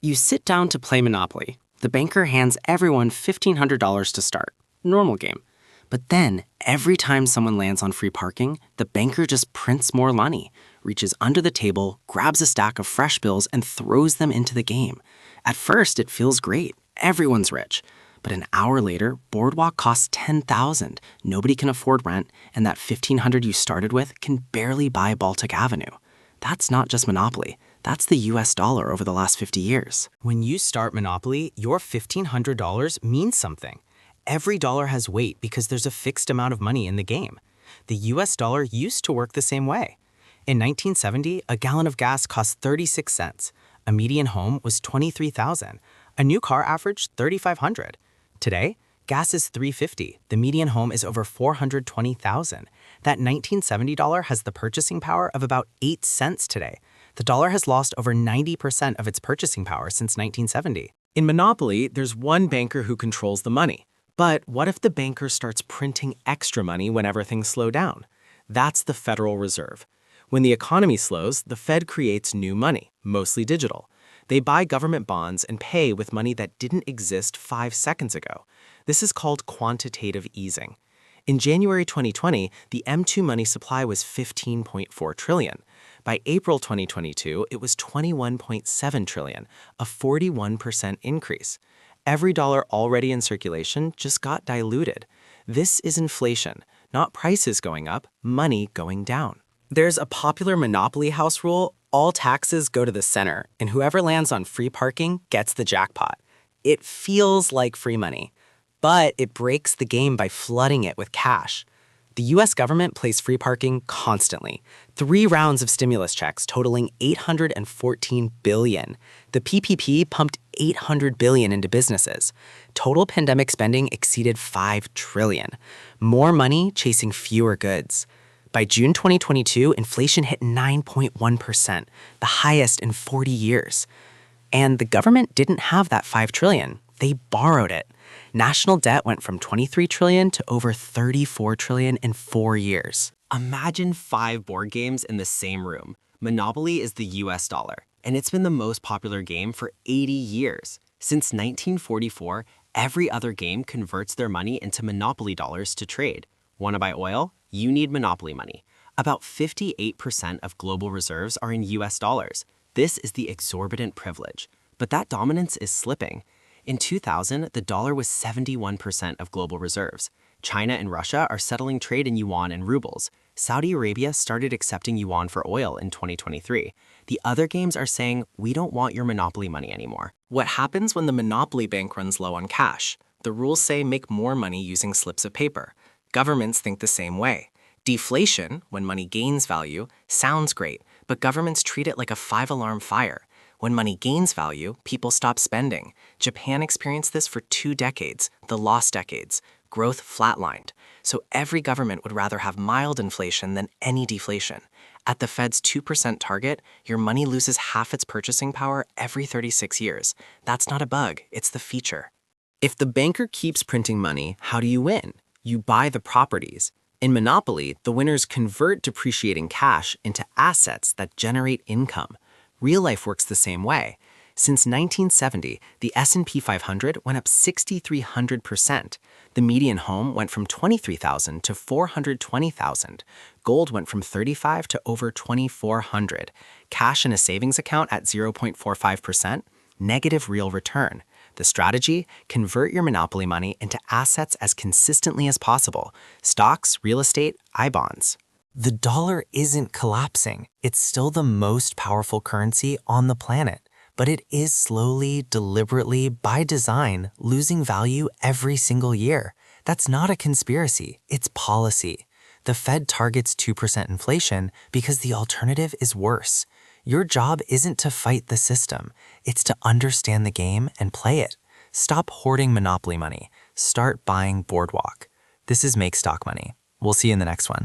You sit down to play Monopoly. The banker hands everyone $1,500 to start. Normal game. But then, every time someone lands on free parking, the banker just prints more money, reaches under the table, grabs a stack of fresh bills, and throws them into the game. At first, it feels great. Everyone's rich. But an hour later, Boardwalk costs $10,000. Nobody can afford rent, and that $1,500 you started with can barely buy Baltic Avenue. That's not just Monopoly. That's the US dollar over the last 50 years. When you start Monopoly, your $1,500 means something. Every dollar has weight because there's a fixed amount of money in the game. The US dollar used to work the same way. In 1970, a gallon of gas cost 36 cents. A median home was $23,000. A new car averaged $3,500. Today, gas is $3.50. The median home is over $420,000. That $1970 has the purchasing power of about 8 cents today. The dollar has lost over 90% of its purchasing power since 1970. In Monopoly, there's one banker who controls the money. But what if the banker starts printing extra money whenever things slow down? That's the Federal Reserve. When the economy slows, the Fed creates new money, mostly digital. They buy government bonds and pay with money that didn't exist 5 seconds ago. This is called quantitative easing. In January 2020, the M2 money supply was $15.4 trillion. By April 2022, it was $21.7 trillion, a 41% increase. Every dollar already in circulation just got diluted. This is inflation, not prices going up, money going down. There's a popular Monopoly house rule: all taxes go to the center, and whoever lands on free parking gets the jackpot. It feels like free money, but it breaks the game by flooding it with cash. The US government plays free parking constantly. 3 rounds of stimulus checks totaling $814 billion. The PPP pumped $800 billion into businesses. Total pandemic spending exceeded $5 trillion. More money chasing fewer goods. By June 2022, inflation hit 9.1%, the highest in 40 years. And the government didn't have that $5 trillion. They borrowed it. National debt went from $23 trillion to over $34 trillion in 4 years. Imagine 5 board games in the same room. Monopoly is the US dollar, and it's been the most popular game for 80 years. Since 1944, every other game converts their money into Monopoly dollars to trade. Want to buy oil? You need Monopoly money. About 58% of global reserves are in US dollars. This is the exorbitant privilege. But that dominance is slipping. In 2000, the dollar was 71% of global reserves. China and Russia are settling trade in yuan and rubles. Saudi Arabia started accepting yuan for oil in 2023. The other games are saying, we don't want your monopoly money anymore. What happens when the Monopoly bank runs low on cash? The rules say make more money using slips of paper. Governments think the same way. Deflation, when money gains value, sounds great, but governments treat it like a 5-alarm fire. When money gains value, people stop spending. Japan experienced this for 2 decades, the lost decades. Growth flatlined. So every government would rather have mild inflation than any deflation. At the Fed's 2% target, your money loses half its purchasing power every 36 years. That's not a bug, it's the feature. If the banker keeps printing money, how do you win? You buy the properties. In Monopoly, the winners convert depreciating cash into assets that generate income. Real life works the same way. Since 1970, the S&P 500 went up 6,300%. The median home went from $23,000 to $420,000. Gold went from $35,000 to over $2,400. Cash in a savings account at 0.45%, negative real return. The strategy? Convert your Monopoly money into assets as consistently as possible. Stocks, real estate, I-bonds. The dollar isn't collapsing. It's still the most powerful currency on the planet. But it is slowly, deliberately, by design, losing value every single year. That's not a conspiracy, it's policy. The Fed targets 2% inflation because the alternative is worse. Your job isn't to fight the system, it's to understand the game and play it. Stop hoarding Monopoly money. Start buying Boardwalk. This is Make Stock Money. We'll see you in the next one.